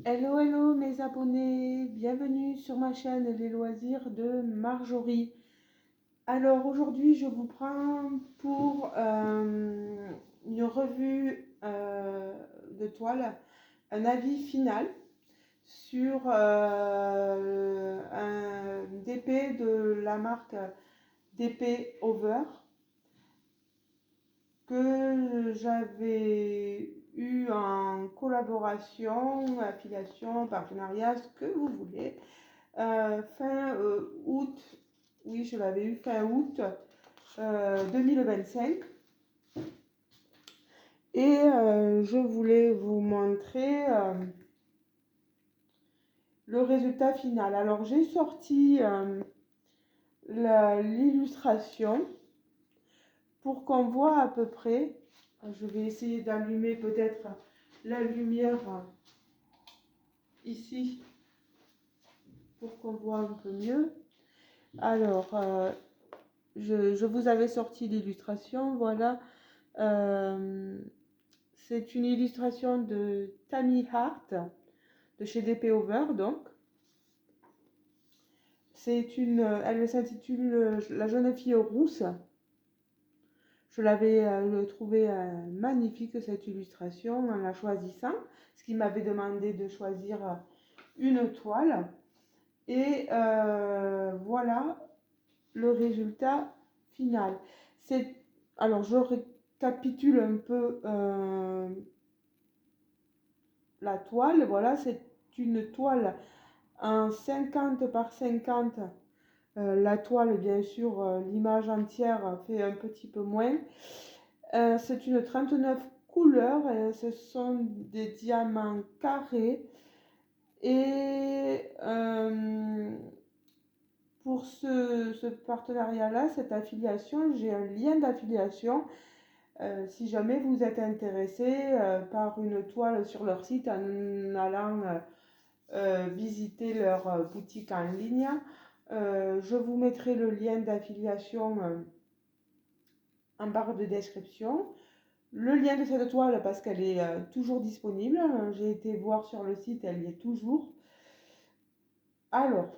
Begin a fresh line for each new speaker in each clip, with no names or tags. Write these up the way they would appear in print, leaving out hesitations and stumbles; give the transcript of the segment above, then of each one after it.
Hello, hello mes abonnés, bienvenue sur ma chaîne Les Loisirs de Marjorie. Alors aujourd'hui je vous prends pour une revue de toile, un avis final sur un DP de la marque DP Over que j'avais eu en collaboration, affiliation, partenariat, ce que vous voulez, fin août. Oui, je l'avais eu fin août 2025. Et je voulais vous montrer le résultat final. Alors j'ai sorti l'illustration pour qu'on voit à peu près. Je vais essayer d'allumer peut-être la lumière ici pour qu'on voit un peu mieux. Alors, je vous avais sorti l'illustration, voilà. C'est une illustration de Tammy Hart, de chez DP Over, donc. Elle s'intitule La jeune fille rousse. Je l'avais trouvée magnifique cette illustration en la choisissant, ce qui m'avait demandé de choisir une toile. Et voilà le résultat final. Alors je récapitule un peu la toile. Voilà, c'est une toile en 50 par 50. La toile, bien sûr, l'image entière fait un petit peu moins. C'est une 39 couleurs. Et ce sont des diamants carrés. Et pour ce partenariat-là, cette affiliation, j'ai un lien d'affiliation. Si jamais vous êtes intéressé par une toile sur leur site en allant visiter leur boutique en ligne, je vous mettrai le lien d'affiliation en barre de description. Le lien de cette toile parce qu'elle est toujours disponible. J'ai été voir sur le site, elle y est toujours. Alors,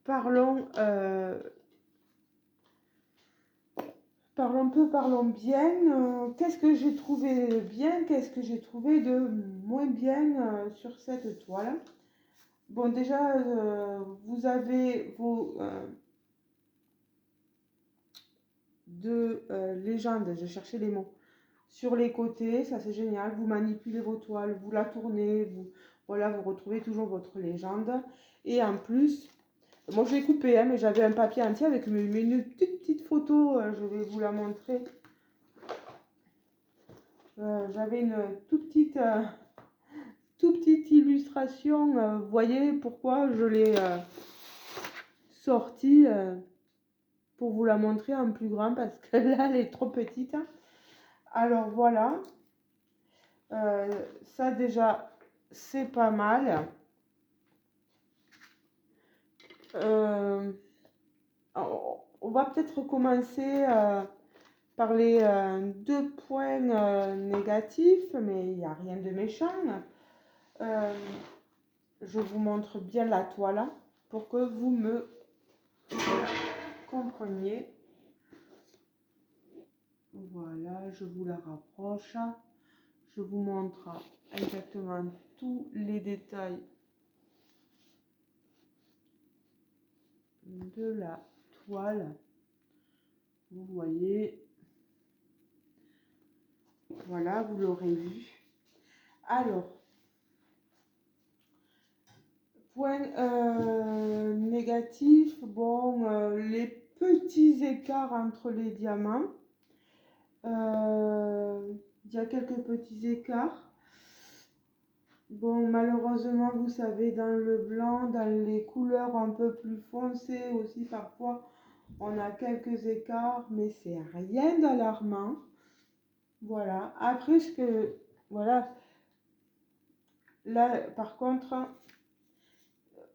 parlons parlons bien. Qu'est-ce que j'ai trouvé de bien, qu'est-ce que j'ai trouvé de moins bien sur cette toile? Bon, déjà, vous avez vos deux légendes, je cherchais les mots, sur les côtés, ça c'est génial. Vous manipulez vos toiles, vous la tournez, voilà, vous retrouvez toujours votre légende. Et en plus, moi je l'ai coupé, hein, mais j'avais un papier entier avec une petite photo, je vais vous la montrer. J'avais une toute petite illustration. Vous voyez pourquoi je l'ai sortie pour vous la montrer en plus grand parce que là elle est trop petite. Alors voilà, ça déjà c'est pas mal. On va peut-être commencer par les deux points négatifs, mais il n'y a rien de méchant. Je vous montre bien la toile pour que vous me compreniez. Voilà, je vous la rapproche. Je vous montre exactement tous les détails de la toile. Vous voyez, voilà, vous l'aurez vu. Alors, point négatif, bon, les petits écarts entre les diamants. Il y a quelques petits écarts. Bon, malheureusement, vous savez, dans le blanc, dans les couleurs un peu plus foncées aussi, parfois, on a quelques écarts, mais c'est rien d'alarmant. Voilà. Après, voilà. Là, par contre,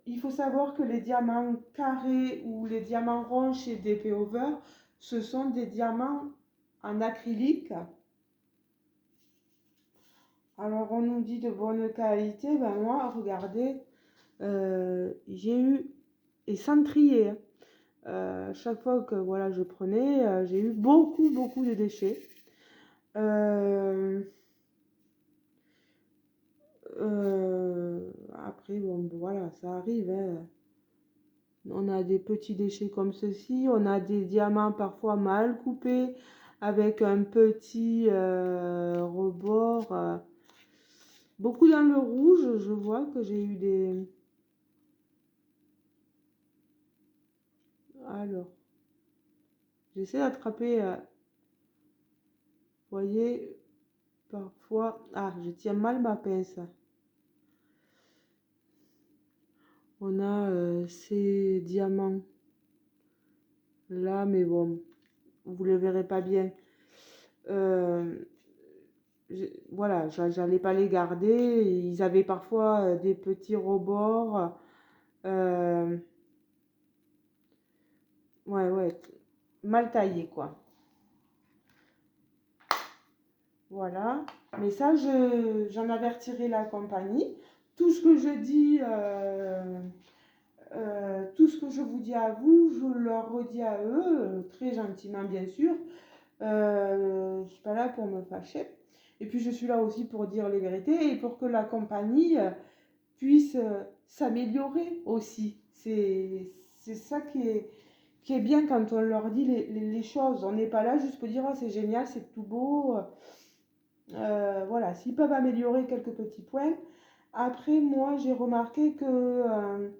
il faut savoir que les diamants carrés ou les diamants ronds chez DP Over, ce sont des diamants en acrylique. Alors, on nous dit de bonne qualité. Ben moi, regardez, j'ai eu, et sans trier, hein, chaque fois que voilà, je prenais, j'ai eu beaucoup, beaucoup de déchets. Euh, Après, bon, voilà, ça arrive, hein. On a des petits déchets comme ceci, on a des diamants parfois mal coupés avec un petit rebord. Beaucoup dans le rouge, je vois que j'ai eu des... Alors, j'essaie d'attraper, vous voyez, parfois... Ah, je tiens mal ma pince. On a ces diamants là, mais bon, vous ne le verrez pas bien. Euh, voilà, j'allais pas les garder. Ils avaient parfois des petits rebords. euh, ouais, ouais, mal taillés, quoi. Voilà. Mais ça, j'en avertirai la compagnie. Tout ce que je dis, tout ce que je vous dis à vous, je leur redis à eux, très gentiment, bien sûr. Je suis pas là pour me fâcher. Et puis, je suis là aussi pour dire les vérités et pour que la compagnie puisse s'améliorer aussi. C'est ça qui est bien quand on leur dit les choses. On n'est pas là juste pour dire oh, c'est génial, c'est tout beau. Voilà, s'ils peuvent améliorer quelques petits points. Après, moi, j'ai remarqué que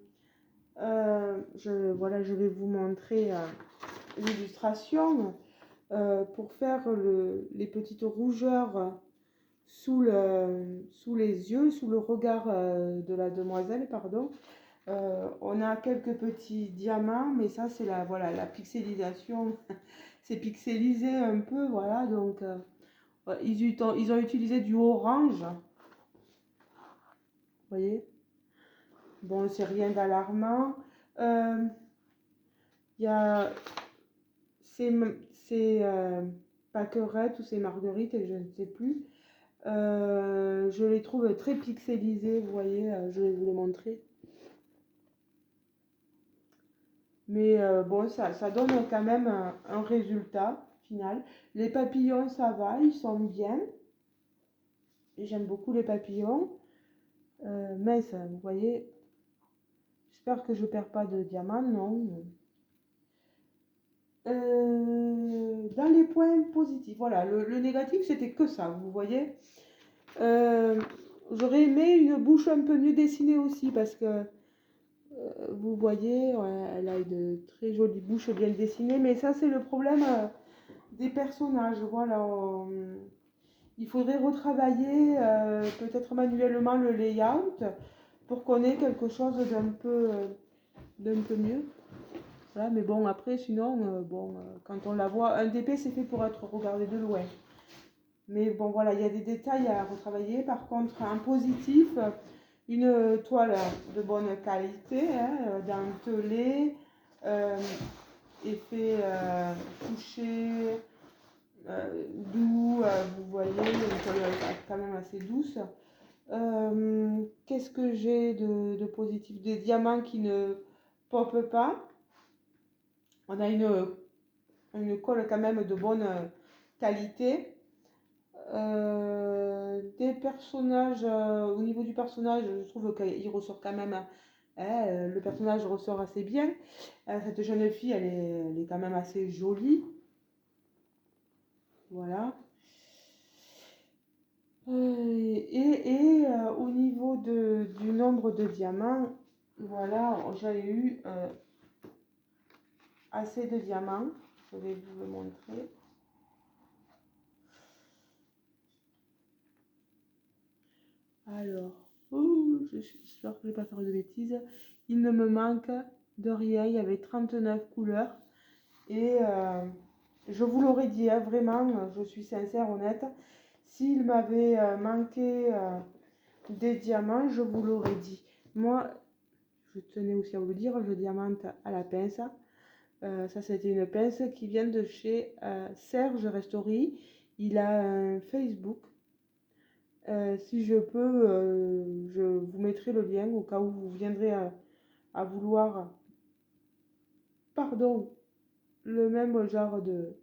voilà, je vais vous montrer l'illustration pour faire les petites rougeurs sous les yeux, sous le regard de la demoiselle, pardon. On a quelques petits diamants, mais ça c'est voilà, la pixelisation. C'est pixelisé un peu, voilà, donc ils ont utilisé du orange, vous voyez. Bon, c'est rien d'alarmant. Euh, Il y a ces pâquerettes ou ces marguerites, je ne sais plus. Je les trouve très pixelisées, vous voyez, je vais vous les montrer. Mais bon, ça donne quand même un résultat final. Les papillons, ça va, ils sont bien. J'aime beaucoup les papillons. Mais ça, vous voyez, j'espère que je ne perds pas de diamants, non. Dans les points positifs, voilà, le négatif, c'était que ça, vous voyez. J'aurais aimé une bouche un peu mieux dessinée aussi, parce que vous voyez, ouais, elle a une très jolie bouche bien dessinée, mais ça, c'est le problème des personnages. Voilà, il faudrait retravailler peut-être manuellement le layout pour qu'on ait quelque chose d'un peu mieux. Voilà, mais bon, après, sinon, quand on la voit, un DP, c'est fait pour être regardé de loin. Mais bon, voilà, il y a des détails à retravailler. Par contre, en positif, une toile de bonne qualité, hein, dentelée, euh, effet touché, doux, vous voyez, une toile quand même assez douce. Qu'est-ce que j'ai de positif? Des diamants qui ne popent pas. On a une colle quand même de bonne qualité. Des personnages, au niveau du personnage, je trouve qu'il ressort quand même, hein, le personnage ressort assez bien. Cette jeune fille, elle est quand même assez jolie. Voilà. Au niveau du nombre de diamants, voilà, j'ai eu assez de diamants. Je vais vous le montrer. Alors, j'espère que je ne vais pas faire de bêtises. Il ne me manque de rien. Il y avait 39 couleurs. Et je vous l'aurais dit, hein, vraiment, je suis sincère, honnête. S'il m'avait manqué des diamants, je vous l'aurais dit. Moi, je tenais aussi à vous le dire, je diamante à la pince. Ça, c'était une pince qui vient de chez Serge Restory. Il a un Facebook. Si je peux, je vous mettrai le lien au cas où vous viendrez à vouloir, pardon, le même genre de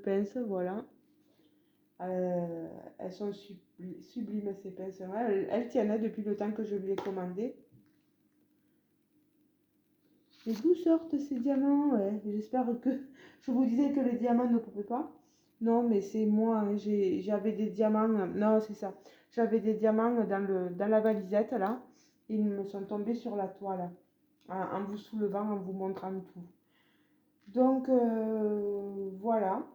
pince, voilà. Elles sont sublimes ces pinces-là. Elles tiennent hein, depuis le temps que je lui ai commandé. Et d'où sortent ces diamants? Ouais, j'espère que... Je vous disais que les diamants ne pouvaient pas. Non, mais c'est moi, hein, j'avais des diamants... Non, c'est ça. J'avais des diamants dans la valisette, là. Ils me sont tombés sur la toile, en vous soulevant, en vous montrant tout. Donc, voilà.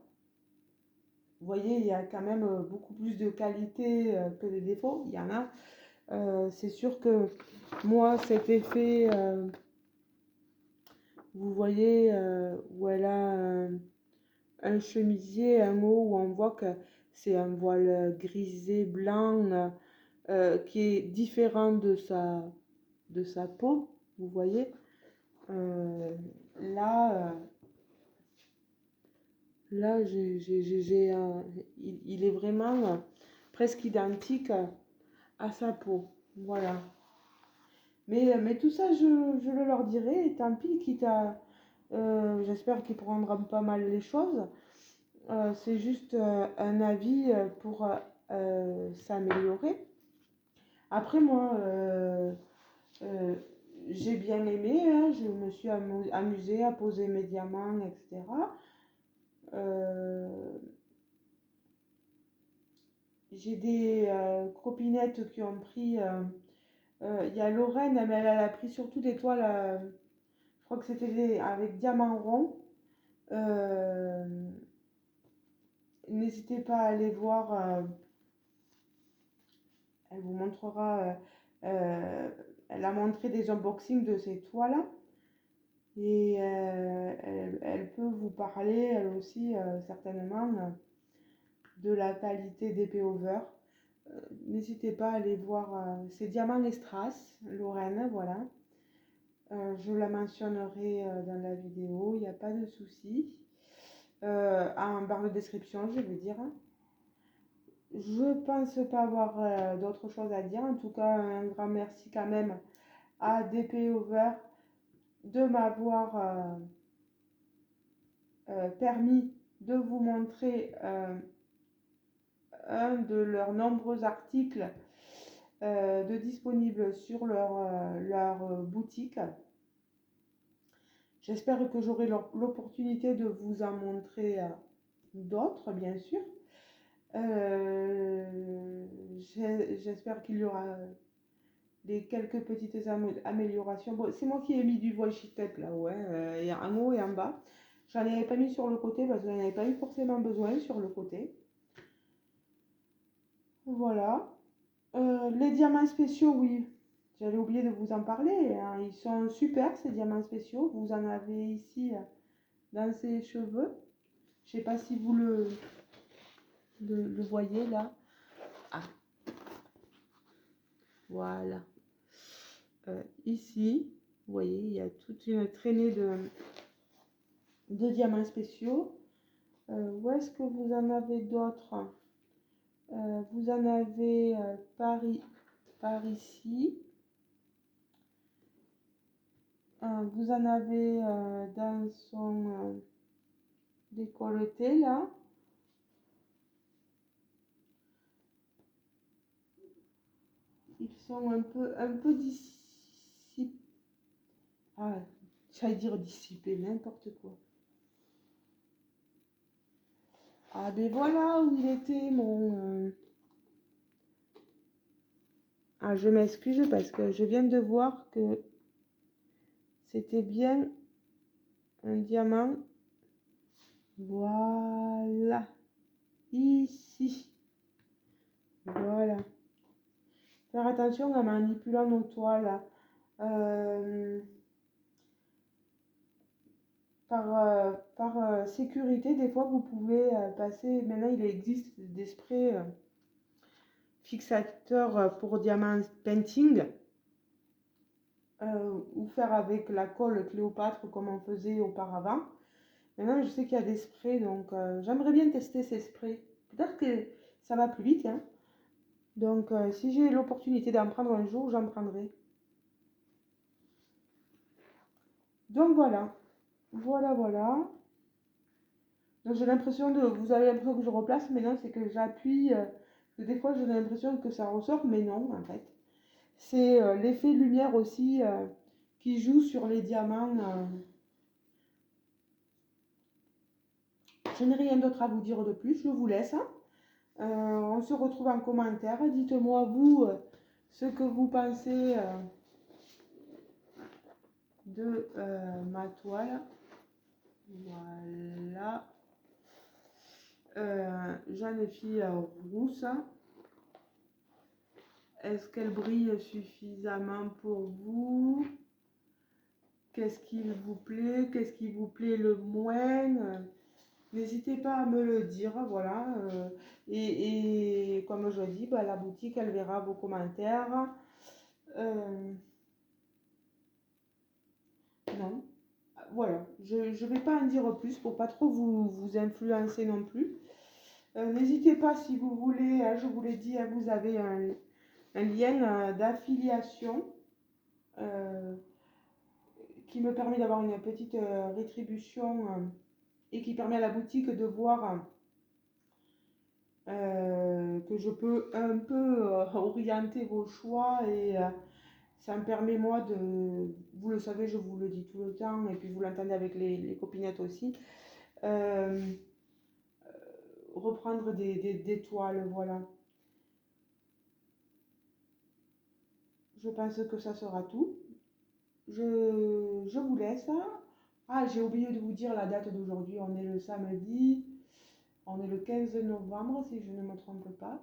Vous voyez, il y a quand même beaucoup plus de qualité que de défauts. Il y en a. C'est sûr que moi, cet effet... vous voyez où elle a un chemisier, un haut où on voit que c'est un voile grisé blanc qui est différent de sa peau, vous voyez. Euh, là, là il est vraiment presque identique à sa peau. Voilà. Mais tout ça, je le leur dirai, et tant pis, quitte à... j'espère qu'ils prendront pas mal les choses. C'est juste un avis pour s'améliorer. Après, moi, euh, j'ai bien aimé, hein, je me suis amusée à poser mes diamants, etc. Euh, j'ai des copinettes qui ont pris... il y a Lorraine, mais elle a pris surtout des toiles, je crois que c'était avec diamants ronds. Euh, N'hésitez pas à aller voir, elle vous montrera, elle a montré des unboxings de ces toiles et elle peut vous parler, elle aussi, certainement, de la qualité d'épée over. N'hésitez pas à aller voir, c'est Diamant Estras, Lorraine, voilà. Je la mentionnerai dans la vidéo, il n'y a pas de souci. En barre de description, je vais dire. Je pense pas avoir d'autres choses à dire. En tout cas, un grand merci quand même à DP Over de m'avoir permis de vous montrer un de leurs nombreux articles de disponibles sur leur boutique. J'espère que j'aurai l'opportunité de vous en montrer d'autres, bien sûr. J'espère qu'il y aura des quelques petites améliorations. Bon, c'est moi qui ai mis du washi tape là, ouais, en haut et en bas. J'en avais pas mis sur le côté parce que j'en avais pas eu forcément besoin sur le côté. Voilà. Les diamants spéciaux, oui, j'avais oublié de vous en parler, hein. Ils sont super ces diamants spéciaux. Vous en avez ici dans ces cheveux. Je sais pas si vous le voyez là. Ah, voilà. Ici, vous voyez, il y a toute une traînée de diamants spéciaux. Où est-ce que vous en avez d'autres? Vous en avez par ici. Vous en avez dans son décolleté là. Ils sont un peu dissipés. Ah, j'allais dire dissipés, n'importe quoi. Ah ben voilà où il était mon... Ah, je m'excuse parce que je viens de voir que c'était bien un diamant. Voilà. Ici. Voilà. Faire attention en manipulant nos toiles. Euh, par sécurité, des fois, vous pouvez passer... Maintenant, il existe des sprays fixateurs pour diamant painting. Ou faire avec la colle Cléopâtre comme on faisait auparavant. Maintenant, je sais qu'il y a des sprays, donc j'aimerais bien tester ces sprays. Peut-être que ça va plus vite, hein. Donc, si j'ai l'opportunité d'en prendre un jour, j'en prendrai. Donc voilà, voilà, voilà. Donc j'ai l'impression de, vous avez l'impression que je replace, mais non, c'est que j'appuie. Que des fois j'ai l'impression que ça ressort, mais non, en fait. C'est l'effet lumière aussi qui joue sur les diamants. Je n'ai rien d'autre à vous dire de plus, je vous laisse, hein. On se retrouve en commentaire. Dites-moi vous ce que vous pensez de ma toile. Voilà. Jeune fille rousse. Est-ce qu'elle brille suffisamment pour vous? Qu'est-ce qui vous plaît? Qu'est-ce qui vous plaît le moins? N'hésitez pas à me le dire, voilà. Et comme je dis, bah, la boutique, elle verra vos commentaires. Non, voilà. Je ne vais pas en dire plus pour pas trop vous influencer non plus. N'hésitez pas si vous voulez, je vous l'ai dit, vous avez un lien d'affiliation euh, qui me permet d'avoir une petite rétribution et qui permet à la boutique de voir que je peux un peu orienter vos choix et ça me permet moi de, vous le savez, je vous le dis tout le temps et puis vous l'entendez avec les copinettes aussi, euh, reprendre des toiles, voilà. Je pense que ça sera tout. Je vous laisse. Ah, j'ai oublié de vous dire la date d'aujourd'hui. On est le samedi. On est le 15 novembre, si je ne me trompe pas.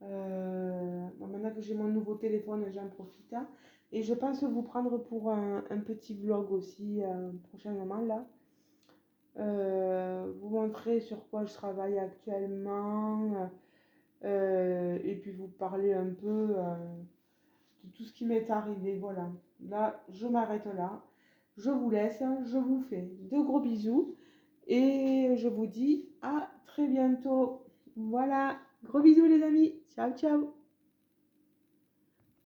Bon, maintenant que j'ai mon nouveau téléphone, j'en profite, hein. Et je pense vous prendre pour un petit vlog aussi prochainement là. Vous montrer sur quoi je travaille actuellement. Et puis vous parler un peu de tout ce qui m'est arrivé. Voilà. Là, je m'arrête là. Je vous laisse. Je vous fais de gros bisous. Et je vous dis à très bientôt. Voilà. Gros bisous les amis. Ciao, ciao.